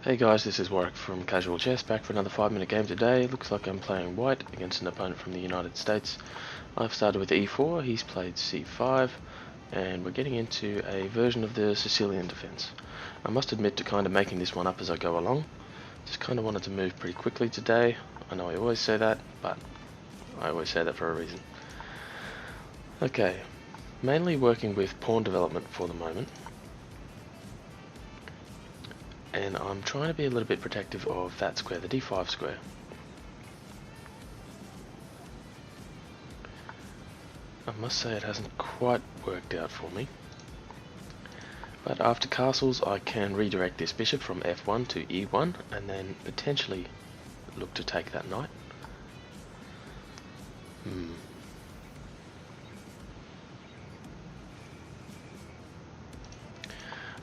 Hey guys, this is Warwick from Casual Chess, back for another 5-minute game today. Looks like I'm playing white against an opponent from the United States. I've started with e4, he's played c5, and we're getting into a version of the Sicilian defense. I must admit to kind of making this one up as I go along. Just kind of wanted to move pretty quickly today. I know I always say that, but I always say that for a reason. Okay, mainly working with pawn development for the moment. And I'm trying to be a little bit protective of that square, the d5 square. I must say it hasn't quite worked out for me. But after castles I can redirect this bishop from f1 to e1 and then potentially look to take that knight.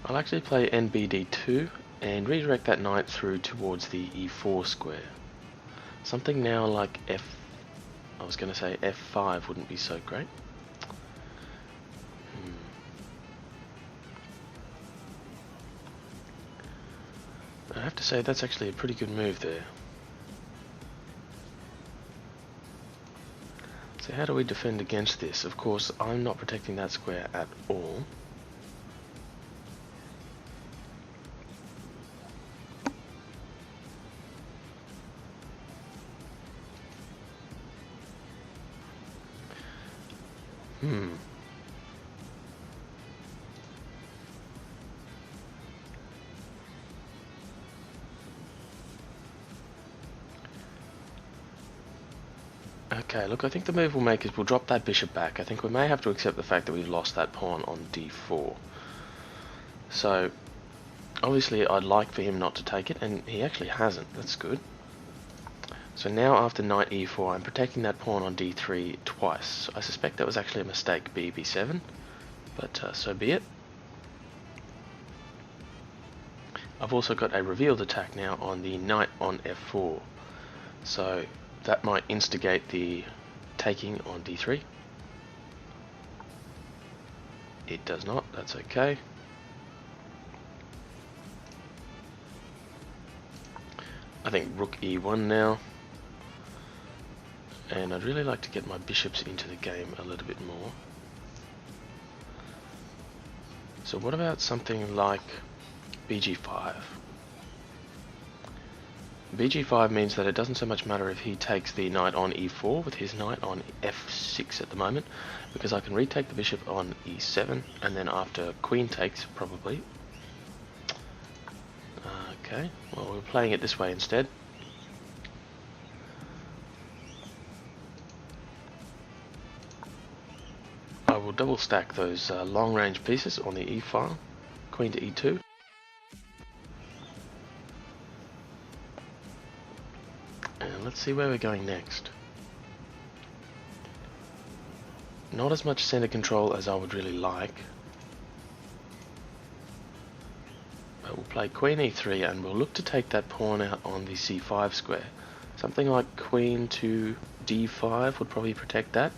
I'll actually play Nbd2 and redirect that knight through towards the e4 square. Something now like I was going to say f5 wouldn't be so great. I have to say that's actually a pretty good move there. So how do we defend against this? Of course, I'm not protecting that square at all. Okay, look, I think the move we'll make is we'll drop that bishop back. I think we may have to accept the fact that we've lost that pawn on d4. So, obviously I'd like for him not to take it, and he actually hasn't. That's good. So now after knight e4, I'm protecting that pawn on d3 twice. I suspect that was actually a mistake, Bb7, but so be it. I've also got a revealed attack now on the knight on f4. So that might instigate the taking on d3. It does not, that's okay. I think rook e1 now. And I'd really like to get my bishops into the game a little bit more. So what about something like bg5? Bg5 means that it doesn't so much matter if he takes the knight on e4 with his knight on f6 at the moment, because I can retake the bishop on e7 and then after queen takes probably. Okay, well we're playing it this way instead. I will double stack those long range pieces on the e file, queen to e2. And let's see where we're going next. Not as much center control as I would really like. But we'll play queen e3 and we'll look to take that pawn out on the c5 square. Something like queen to d5 would probably protect that.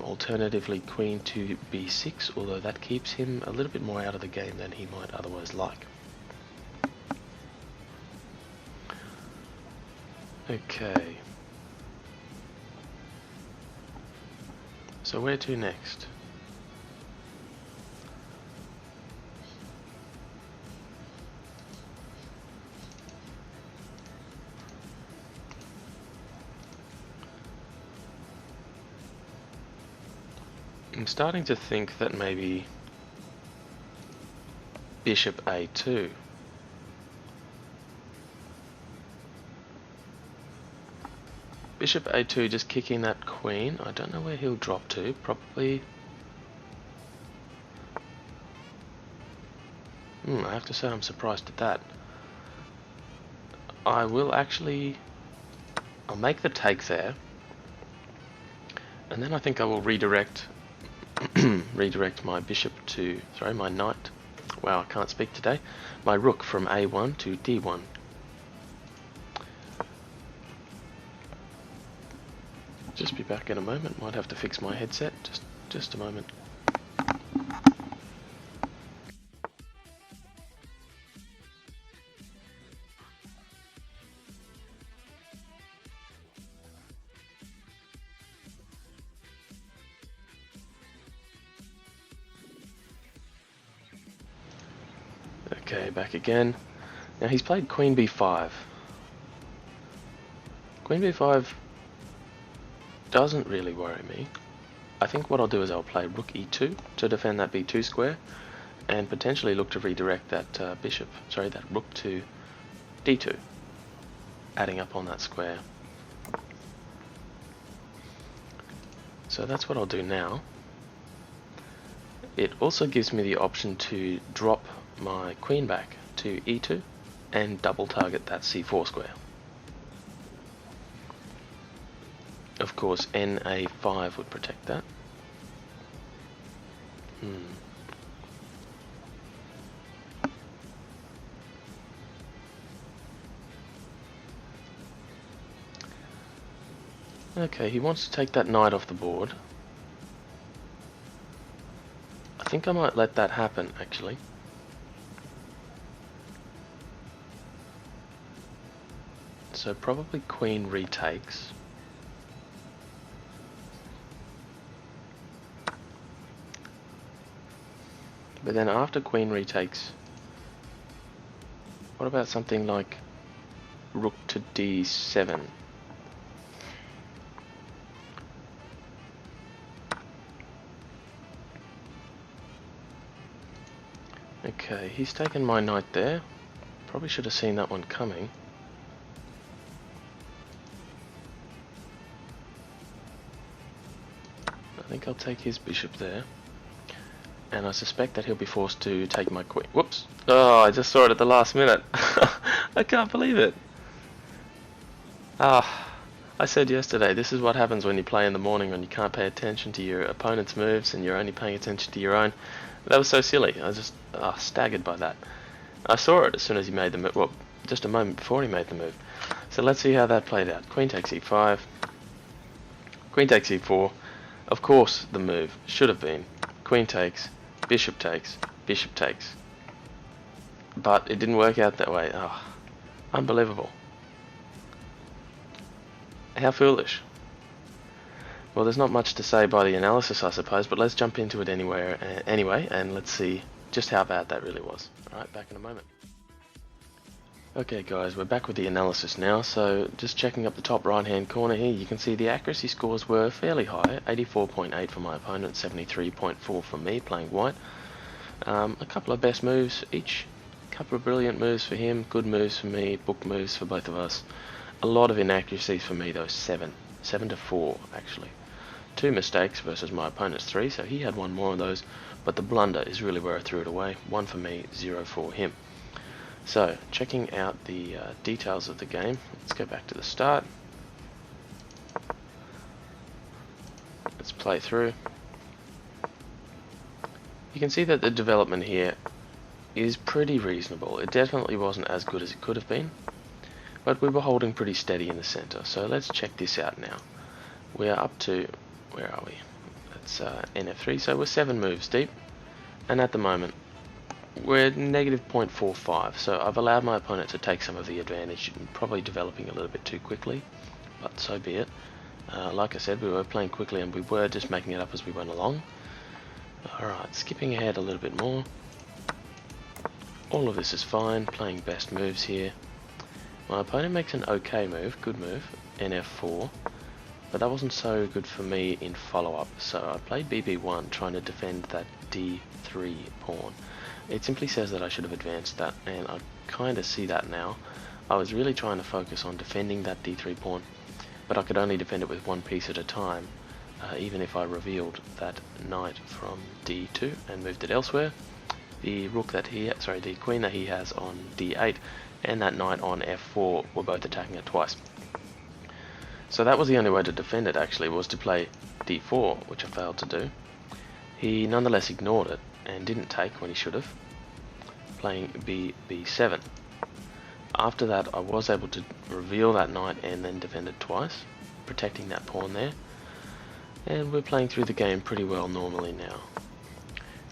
Alternatively queen to b6, although that keeps him a little bit more out of the game than he might otherwise like. Okay. So where to next? I'm starting to think that maybe bishop a2. Bishop a2, just kicking that queen. I don't know where he'll drop to. Probably. I have to say I'm surprised at that. I will actually. I'll make the take there, and then I think I will redirect. Redirect my bishop to. Sorry, my knight. Wow, I can't speak today. My rook from a1 to d1. Just be back in a moment. Might have to fix my headset. Just a moment. Okay, back again. Now he's played Queen B5. Queen B5 doesn't really worry me. I think what I'll do is I'll play Rook E2 to defend that B2 square, and potentially look to redirect that that Rook to D2, adding up on that square. So that's what I'll do now. It also gives me the option to drop my queen back to E2 and double target that C4 square. Of course, Na5 would protect that. Okay, he wants to take that knight off the board. I think I might let that happen, actually. So probably queen retakes. But then after queen retakes, what about something like rook to d7? Okay, he's taken my knight there. Probably should have seen that one coming. I think I'll take his bishop there. And I suspect that he'll be forced to take my queen. Whoops! Oh, I just saw it at the last minute. I can't believe it. I said yesterday, this is what happens when you play in the morning when you can't pay attention to your opponent's moves and you're only paying attention to your own. That was so silly. I was just staggered by that. I saw it as soon as he made the move. Well, just a moment before he made the move. So let's see how that played out. Queen takes e5. Queen takes e4. Of course, the move should have been queen takes, bishop takes, bishop takes. But it didn't work out that way. Unbelievable. How foolish. Well, there's not much to say by the analysis, I suppose, but let's jump into it anyway, and let's see just how bad that really was. Alright, back in a moment. Okay guys, we're back with the analysis now, so just checking up the top right hand corner here, you can see the accuracy scores were fairly high, 84.8 for my opponent, 73.4 for me, playing white. A couple of best moves each, a couple of brilliant moves for him, good moves for me, book moves for both of us. A lot of inaccuracies for me though, 7 to 4 actually. 2 mistakes versus my opponent's 3, so he had one more of those, but the blunder is really where I threw it away. 1 for me, 0 for him. So, checking out the details of the game, let's go back to the start. Let's play through. You can see that the development here is pretty reasonable. It definitely wasn't as good as it could have been, but we were holding pretty steady in the center. So let's check this out now. We're up to, where are we? That's Nf3, so we're 7 moves deep, and at the moment we're negative 0.45, so I've allowed my opponent to take some of the advantage, probably developing a little bit too quickly, but so be it. Like I said, we were playing quickly and we were just making it up as we went along. Alright, skipping ahead a little bit more. All of this is fine, playing best moves here. My opponent makes an okay move, good move, Nf4, but that wasn't so good for me in follow-up, so I played Bb1 trying to defend that D3 pawn. It simply says that I should have advanced that, and I kind of see that now. I was really trying to focus on defending that D3 pawn, but I could only defend it with one piece at a time, even if I revealed that knight from D2 and moved it elsewhere. The the queen that he has on D8 and that knight on F4 were both attacking it twice. So that was the only way to defend it actually, was to play D4, which I failed to do. He nonetheless ignored it and didn't take when he should have, playing Bb7. After that I was able to reveal that knight and then defend it twice, protecting that pawn there, and we're playing through the game pretty well normally now.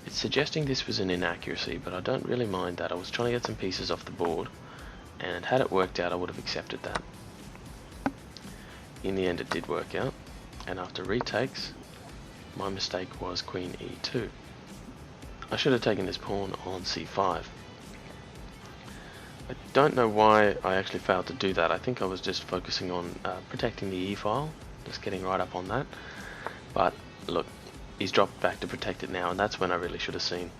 It's suggesting this was an inaccuracy, but I don't really mind that. I was trying to get some pieces off the board, and had it worked out I would have accepted that. In the end it did work out, and after retakes my mistake was queen e2. I should have taken this pawn on c5. I don't know why I actually failed to do that. I think I was just focusing on protecting the E file, just getting right up on that. But look, he's dropped back to protect it now, and that's when I really should have seen.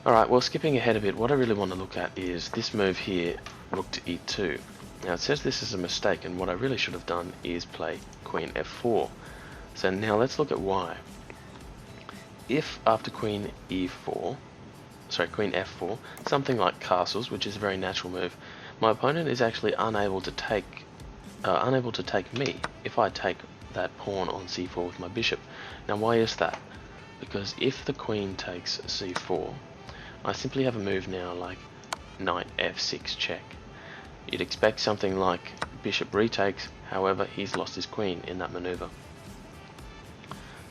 Alright, well, skipping ahead a bit, what I really want to look at is this move here, rook to e2. Now it says this is a mistake, and what I really should have done is play queen f4. So now let's look at why. If after queen e4, queen f4, something like castles, which is a very natural move, my opponent is actually unable to take me if I take that pawn on c4 with my bishop. Now why is that? Because if the queen takes c4, I simply have a move now like knight f6 check. You'd expect something like bishop retakes, however he's lost his queen in that maneuver.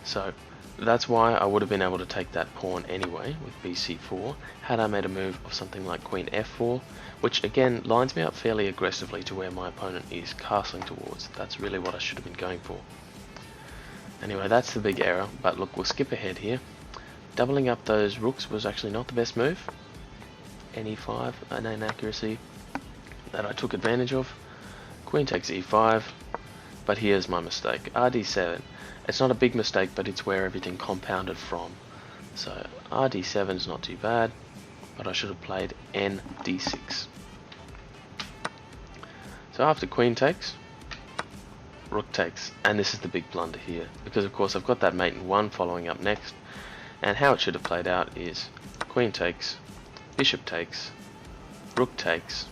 So that's why I would have been able to take that pawn anyway with bc4 had I made a move of something like queen f4, which again lines me up fairly aggressively to where my opponent is castling towards. That's really what I should have been going for. Anyway, that's the big error, but look, we'll skip ahead here. Doubling up those rooks was actually not the best move. Ne5, an inaccuracy that I took advantage of. Queen takes e5, but here's my mistake. Rd7. It's not a big mistake, but it's where everything compounded from. So Rd7 is not too bad, but I should have played Nd6. So after queen takes, rook takes, and this is the big blunder here, because of course I've got that mate in 1 following up next, and how it should have played out is queen takes, bishop takes, rook takes,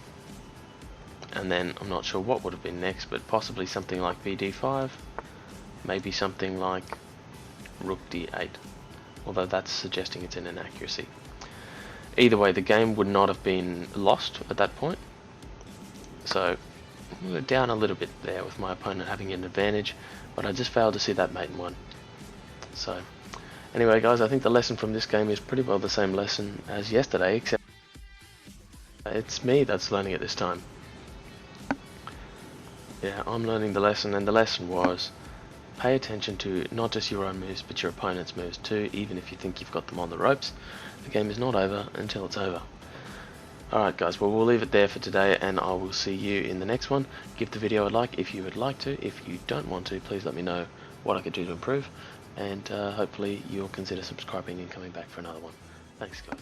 and then I'm not sure what would have been next, but possibly something like bd5, maybe something like rook d8, although that's suggesting it's an inaccuracy. Either way, the game would not have been lost at that point, so we're down a little bit there with my opponent having an advantage, but I just failed to see that mate in 1. So anyway guys, I think the lesson from this game is pretty well the same lesson as yesterday, except it's me that's learning it this time. Yeah, I'm learning the lesson, and the lesson was pay attention to not just your own moves but your opponent's moves too, even if you think you've got them on the ropes. The game is not over until it's over. Alright guys, well, we'll leave it there for today, and I will see you in the next one. Give the video a like if you would like to. If you don't want to, please let me know what I could do to improve, and hopefully you'll consider subscribing and coming back for another one. Thanks guys.